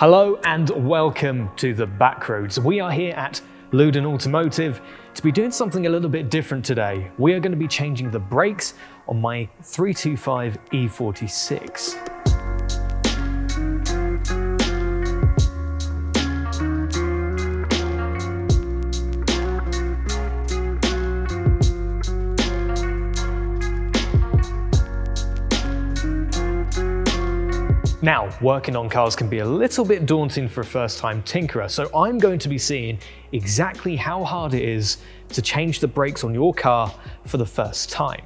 Hello and welcome to the Backroads. We are here at LUDEN Automotive to be doing something a little bit different today. We are going to be changing the brakes on my 325 E46. Now, working on cars can be a little bit daunting for a first-time tinkerer, so I'm going to be seeing exactly how hard it is to change the brakes on your car for the first time.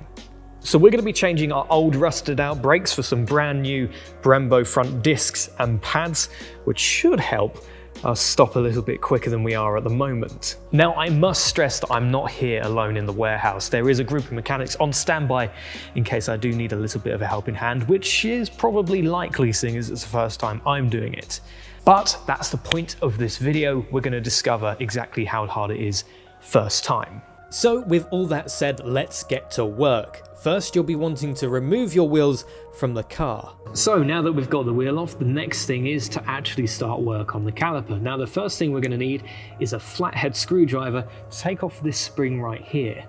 So we're going to be changing our old rusted out brakes for some brand new Brembo front discs and pads, which should help us stop a little bit quicker than we are at the moment. Now, I must stress that I'm not here alone in the warehouse. There is a group of mechanics on standby in case I do need a little bit of a helping hand, which is probably likely seeing as it's the first time I'm doing it. But that's the point of this video. We're going to discover exactly how hard it is first time. So with all that said, let's get to work. First, you'll be wanting to remove your wheels from the car. So now that we've got the wheel off, the next thing is to actually start work on the caliper. Now the first thing we're going to need is a flathead screwdriver to take off this spring right here.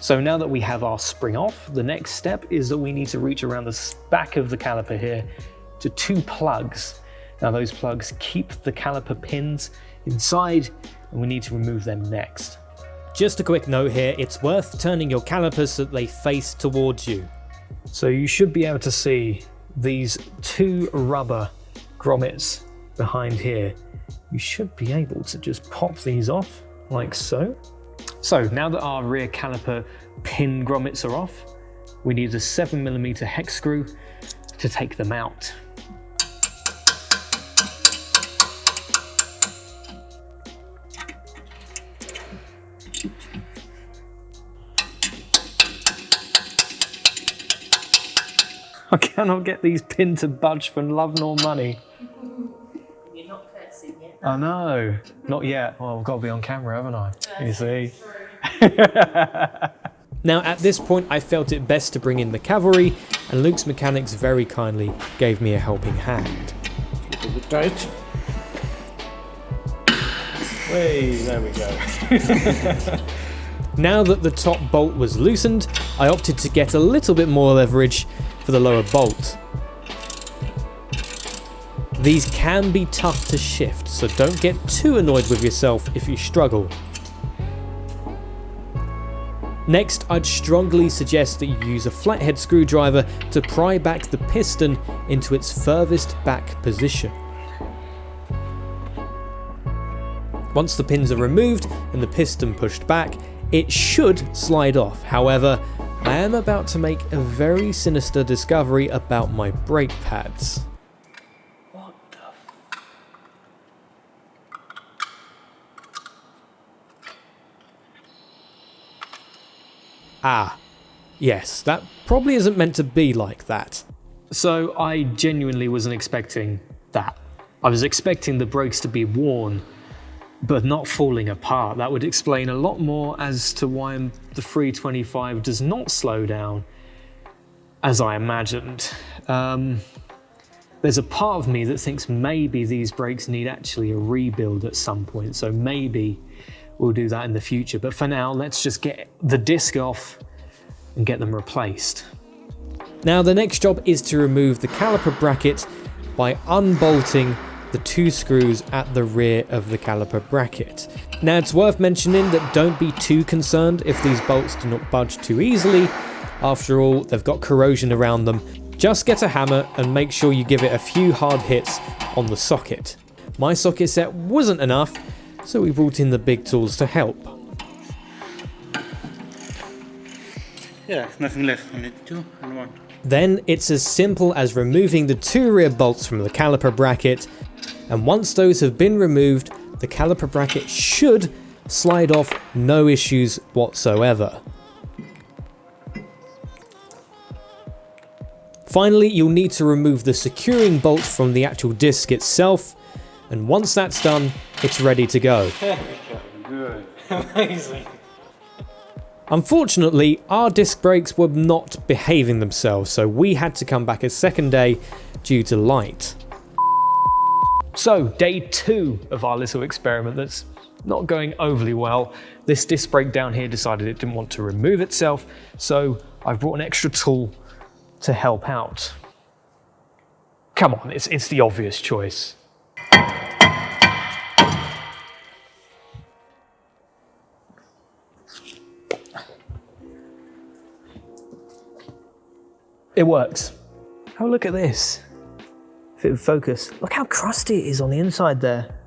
So now that we have our spring off, the next step is that we need to reach around the back of the caliper here to two plugs. Now those plugs keep the caliper pins inside and we need to remove them next. Just a quick note here, it's worth turning your calipers so that they face towards you. So you should be able to see these two rubber grommets behind here. You should be able to just pop these off like so. So now that our rear caliper pin grommets are off, we need a 7mm hex screw to take them out. I cannot get these pins to budge for love nor money. You're not cursing yet. I know, not yet. Well, I've got to be on camera, haven't I? You see? Now at this point I felt it best to bring in the cavalry, and Luke's mechanics very kindly gave me a helping hand. A bit tight. Hey, there we go. Now that the top bolt was loosened, I opted to get a little bit more leverage for the lower bolt. These can be tough to shift, so don't get too annoyed with yourself if you struggle. Next, I'd strongly suggest that you use a flathead screwdriver to pry back the piston into its furthest back position. Once the pins are removed and the piston pushed back, it should slide off. However, I am about to make a very sinister discovery about my brake pads. What the Ah, yes, that probably isn't meant to be like that. So I genuinely wasn't expecting that. I was expecting the brakes to be worn, but not falling apart. That would explain a lot more as to why the 325 does not slow down as I imagined. There's a part of me that thinks maybe these brakes need actually a rebuild at some point, so maybe we'll do that in the future. But for now, let's just get the disc off and get them replaced. Now the next job is to remove the caliper bracket by unbolting the two screws at the rear of the caliper bracket. Now it's worth mentioning that don't be too concerned if these bolts do not budge too easily. After all, they've got corrosion around them. Just get a hammer and make sure you give it a few hard hits on the socket. My socket set wasn't enough, so we brought in the big tools to help. Yeah, nothing left. Only two and one. Then it's as simple as removing the two rear bolts from the caliper bracket, and once those have been removed, the caliper bracket should slide off, no issues whatsoever. Finally, you'll need to remove the securing bolt from the actual disc itself, and once that's done, it's ready to go. Good. Amazing. Unfortunately, our disc brakes were not behaving themselves, so we had to come back a second day due to light. So, day 2 of our little experiment that's not going overly well. This disc brake down here decided it didn't want to remove itself, so I've brought an extra tool to help out. Come on, it's the obvious choice. It works. Oh, look at this. If it would focus, look how crusty it is on the inside there.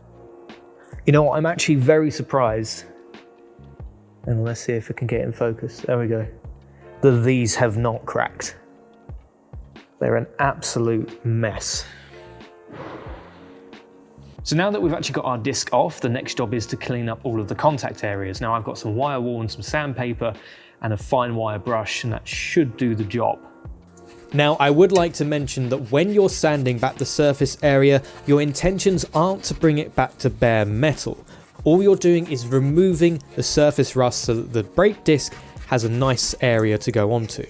You know what, I'm actually very surprised. And let's see if it can get in focus. There we go. That these have not cracked. They're an absolute mess. So now that we've actually got our disc off, the next job is to clean up all of the contact areas. Now I've got some wire wool and some sandpaper and a fine wire brush, and that should do the job. Now, I would like to mention that when you're sanding back the surface area, your intentions aren't to bring it back to bare metal. All you're doing is removing the surface rust so that the brake disc has a nice area to go onto.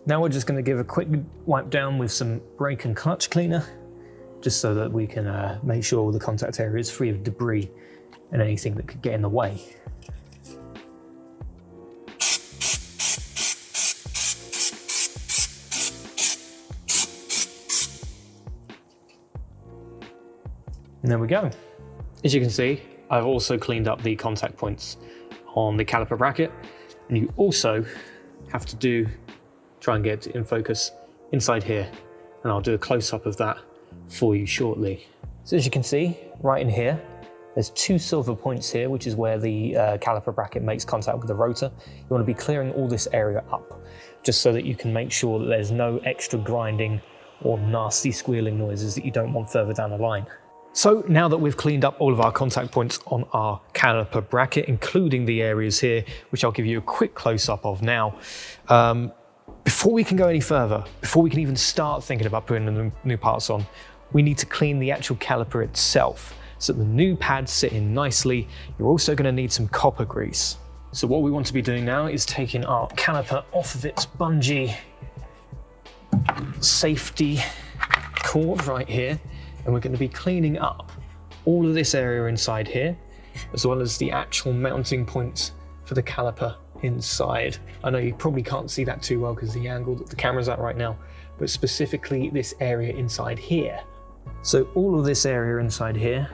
Now we're just going to give a quick wipe down with some brake and clutch cleaner, just so that we can make sure all the contact area is free of debris and anything that could get in the way. And there we go. As you can see, I've also cleaned up the contact points on the caliper bracket, and you also have to try and get in focus inside here, and I'll do a close-up of that for you shortly. So as you can see, right in here, there's 2 silver points here, which is where the caliper bracket makes contact with the rotor. You want to be clearing all this area up, just so that you can make sure that there's no extra grinding or nasty squealing noises that you don't want further down the line. So now that we've cleaned up all of our contact points on our caliper bracket, including the areas here, which I'll give you a quick close-up of now, before we can go any further, before we can even start thinking about putting the new parts on, we need to clean the actual caliper itself so that the new pads sit in nicely. You're also going to need some copper grease. So what we want to be doing now is taking our caliper off of its bungee safety cord right here, and we're going to be cleaning up all of this area inside here, as well as the actual mounting points for the caliper inside. I know you probably can't see that too well because of the angle that the camera's at right now, but specifically this area inside here. So all of this area inside here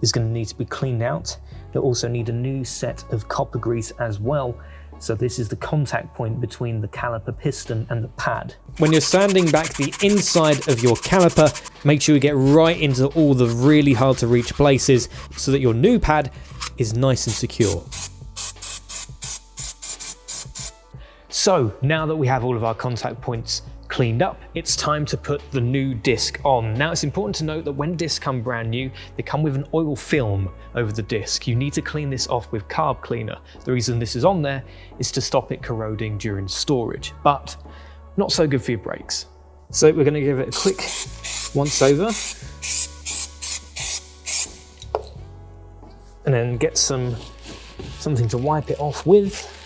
is going to need to be cleaned out. You'll also need a new set of copper grease as well. So this is the contact point between the caliper piston and the pad. When you're sanding back the inside of your caliper, make sure you get right into all the really hard to reach places so that your new pad is nice and secure. So now that we have all of our contact points cleaned up, it's time to put the new disc on. Now it's important to note that when discs come brand new, they come with an oil film over the disc. You need to clean this off with carb cleaner. The reason this is on there is to stop it corroding during storage, but not so good for your brakes. So we're going to give it a quick once over and then get something to wipe it off with.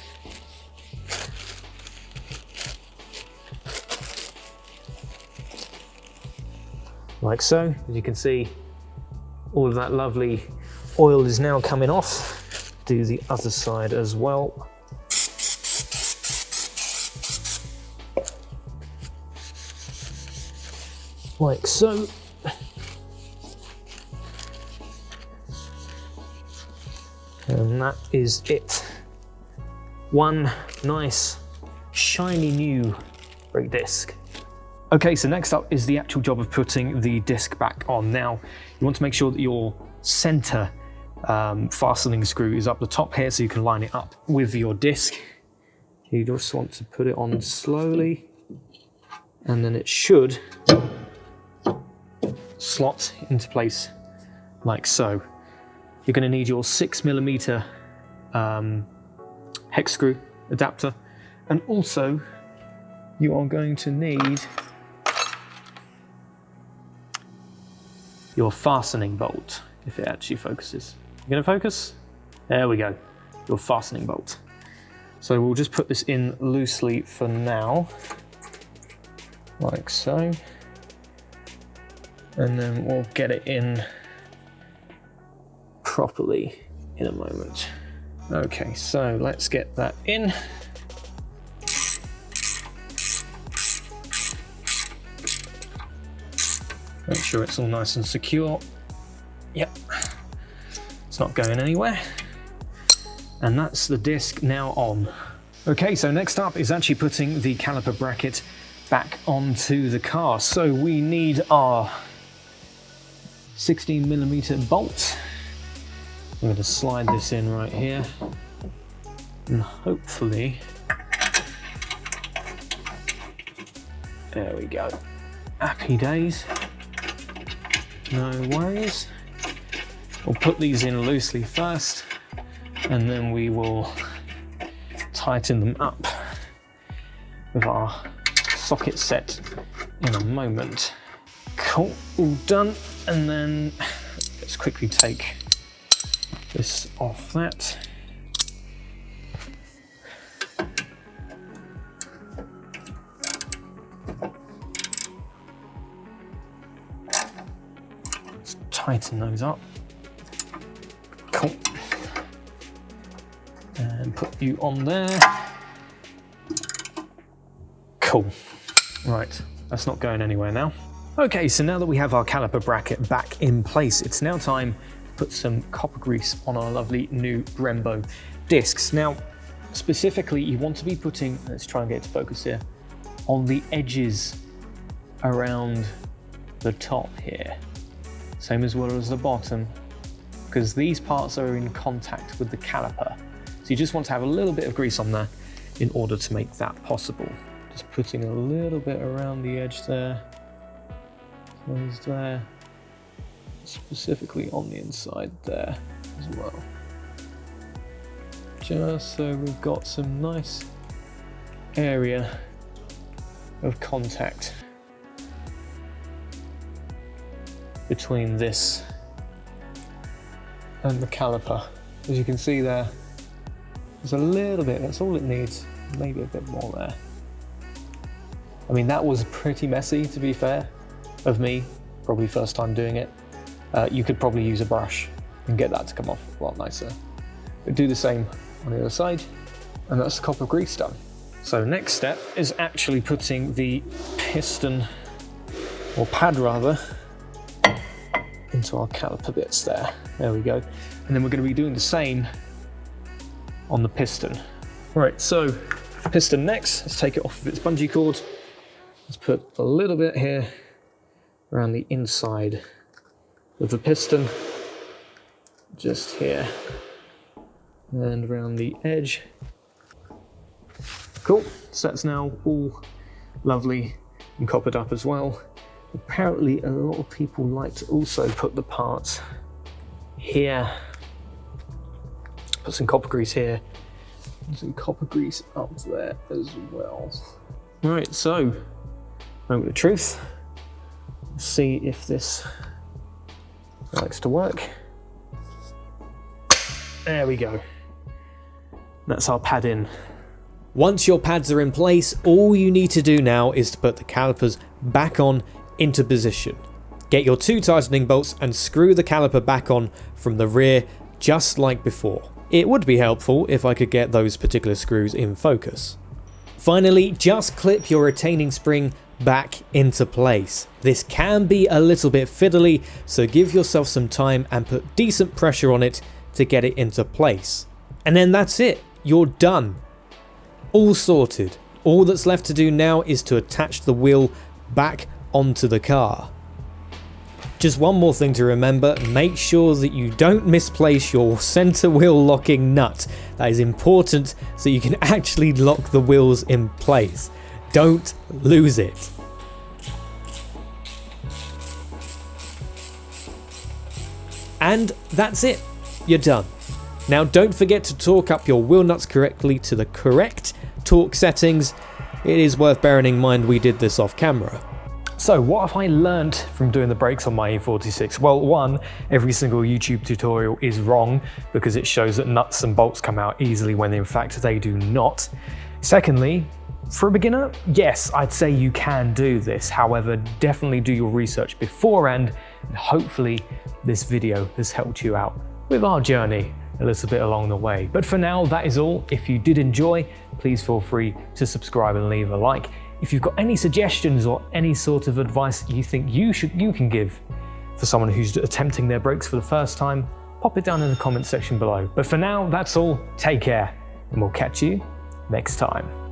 Like so. As you can see, all of that lovely oil is now coming off. Do the other side as well. Like so. And that is it. One nice, shiny new brake disc. Okay, so next up is the actual job of putting the disc back on. Now, you want to make sure that your center fastening screw is up the top here so you can line it up with your disc. You just want to put it on slowly, and then it should slot into place like so. You're going to need your 6mm hex screw adapter, and also you are going to need your fastening bolt, if it actually focuses. You gonna focus? There we go, your fastening bolt. So we'll just put this in loosely for now, like so. And then we'll get it in properly in a moment. Okay, so let's get that in. Make sure it's all nice and secure. Yep, it's not going anywhere. And that's the disc now on. Okay, so next up is actually putting the caliper bracket back onto the car. So we need our 16mm bolt. I'm going to slide this in right here, and hopefully, there we go. Happy days, no worries. We'll put these in loosely first, and then we will tighten them up with our socket set in a moment. Cool, all done. And then let's quickly take this off that. Let's tighten those up. Cool. And put you on there. Cool. Right, that's not going anywhere now. Okay, so now that we have our caliper bracket back in place, it's now time to put some copper grease on our lovely new Brembo discs. Now, specifically, you want to be putting, let's try and get it to focus here, on the edges around the top here. Same as well as the bottom, because these parts are in contact with the caliper. So you just want to have a little bit of grease on there in order to make that possible. Just putting a little bit around the edge there. Close there. Specifically on the inside there as well. Just so we've got some nice area of contact between this and the caliper. As you can see there, there's a little bit, that's all it needs, maybe a bit more there. I mean, that was pretty messy, to be fair, of me, probably first time doing it. You could probably use a brush and get that to come off a lot nicer. But do the same on the other side, and that's the copper grease done. So next step is actually putting the piston, or pad rather, into our caliper bits there. There we go. And then we're going to be doing the same on the piston. Right, so piston next, let's take it off of its bungee cord. Let's put a little bit here around the inside of the piston, just here, and around the edge. Cool, so that's now all lovely and coppered up as well. Apparently a lot of people like to also put the parts here, put some copper grease here, and some copper grease up there as well. Right, so moment of truth. Let's see if this likes to work. There we go. That's our pad in. Once your pads are in place, all you need to do now is to put the calipers back on into position. Get your 2 tightening bolts and screw the caliper back on from the rear just like before. It would be helpful if I could get those particular screws in focus. Finally, just clip your retaining spring back into place. This can be a little bit fiddly, so give yourself some time and put decent pressure on it to get it into place. And then that's it, you're done. All sorted. All that's left to do now is to attach the wheel back onto the car. Just one more thing to remember, make sure that you don't misplace your center wheel locking nut. That is important so you can actually lock the wheels in place. Don't lose it. And that's it, you're done. Now don't forget to torque up your wheel nuts correctly to the correct torque settings. It is worth bearing in mind we did this off camera. So what have I learnt from doing the brakes on my E46? Well, one, every single YouTube tutorial is wrong because it shows that nuts and bolts come out easily when in fact they do not. Secondly, for a beginner, yes, I'd say you can do this. However, definitely do your research beforehand, and hopefully this video has helped you out with our journey a little bit along the way. But for now, that is all. If you did enjoy, please feel free to subscribe and leave a like. If you've got any suggestions or any sort of advice you think you can give for someone who's attempting their brakes for the first time, pop it down in the comment section below. But for now, that's all. Take care, and we'll catch you next time.